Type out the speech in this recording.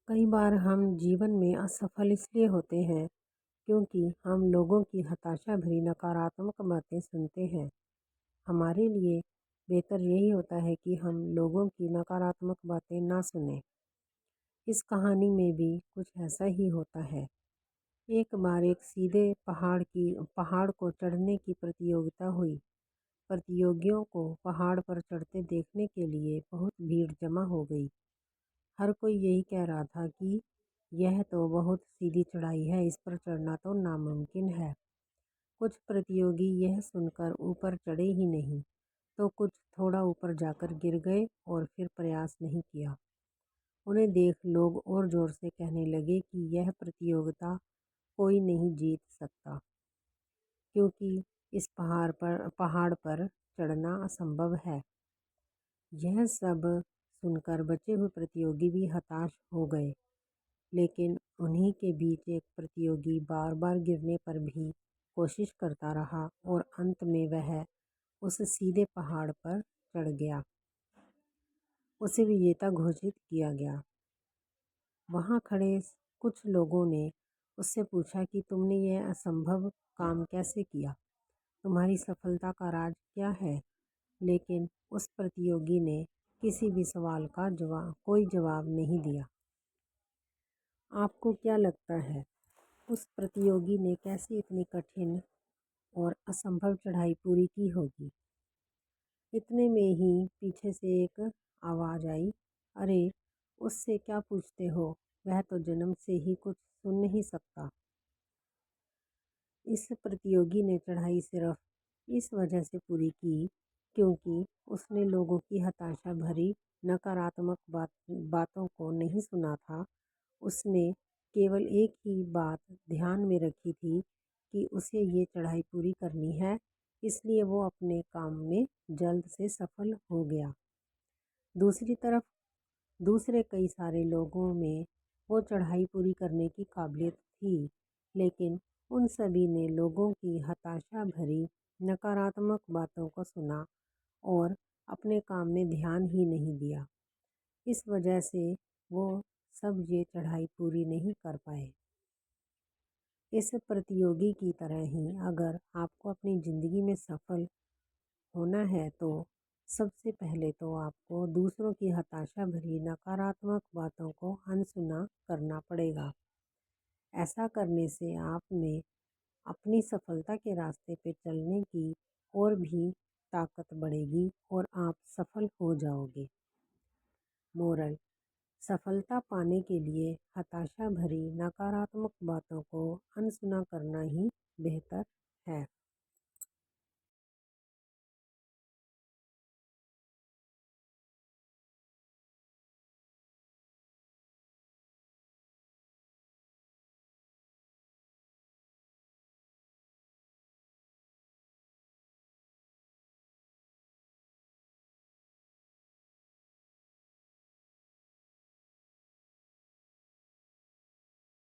कई बार हम जीवन में असफल इसलिए होते हैं क्योंकि हम लोगों की हताशा भरी नकारात्मक बातें सुनते हैं। हमारे लिए बेहतर यही होता है कि हम लोगों की नकारात्मक बातें ना सुनें। इस कहानी में भी कुछ ऐसा ही होता है। एक बार एक सीधे पहाड़ को चढ़ने की प्रतियोगिता हुई। प्रतियोगियों को पहाड़ पर चढ़ते देखने के लिए बहुत भीड़ जमा हो गई। हर कोई यही कह रहा था कि यह तो बहुत सीधी चढ़ाई है, इस पर चढ़ना तो नामुमकिन है। कुछ प्रतियोगी यह सुनकर ऊपर चढ़े ही नहीं, तो कुछ थोड़ा ऊपर जाकर गिर गए और फिर प्रयास नहीं किया। उन्हें देख लोग और ज़ोर से कहने लगे कि यह प्रतियोगिता कोई नहीं जीत सकता, क्योंकि इस पहाड़ पर चढ़ना असंभव है। यह सब सुनकर बचे हुए प्रतियोगी भी हताश हो गए, लेकिन उन्हीं के बीच एक प्रतियोगी बार बार गिरने पर भी कोशिश करता रहा और अंत में वह उस सीधे पहाड़ पर चढ़ गया। उसे विजेता घोषित किया गया। वहाँ खड़े कुछ लोगों ने उससे पूछा कि तुमने यह असंभव काम कैसे किया? तुम्हारी सफलता का राज क्या है? लेकिन उस प्रतियोगी ने किसी भी सवाल का कोई जवाब नहीं दिया। आपको क्या लगता है, उस प्रतियोगी ने कैसे इतनी कठिन और असंभव चढ़ाई पूरी की होगी? इतने में ही पीछे से एक आवाज़ आई, अरे उससे क्या पूछते हो, वह तो जन्म से ही कुछ सुन नहीं सकता। इस प्रतियोगी ने चढ़ाई सिर्फ इस वजह से पूरी की क्योंकि उसने लोगों की हताशा भरी नकारात्मक बातों को नहीं सुना था। उसने केवल एक ही बात ध्यान में रखी थी कि उसे ये चढ़ाई पूरी करनी है, इसलिए वो अपने काम में जल्द से सफल हो गया। दूसरी तरफ दूसरे कई सारे लोगों में वो चढ़ाई पूरी करने की काबिलियत थी, लेकिन उन सभी ने लोगों की हताशा भरी नकारात्मक बातों को सुना और अपने काम में ध्यान ही नहीं दिया। इस वजह से वो सब ये चढ़ाई पूरी नहीं कर पाए। इस प्रतियोगी की तरह ही अगर आपको अपनी ज़िंदगी में सफल होना है तो सबसे पहले तो आपको दूसरों की हताशा भरी नकारात्मक बातों को अनसुना करना पड़ेगा। ऐसा करने से आप में अपनी सफलता के रास्ते पे चलने की और भी ताकत बढ़ेगी और आप सफल हो जाओगे। मोरल: सफलता पाने के लिए हताशा भरी नकारात्मक बातों को अनसुना करना ही बेहतर है।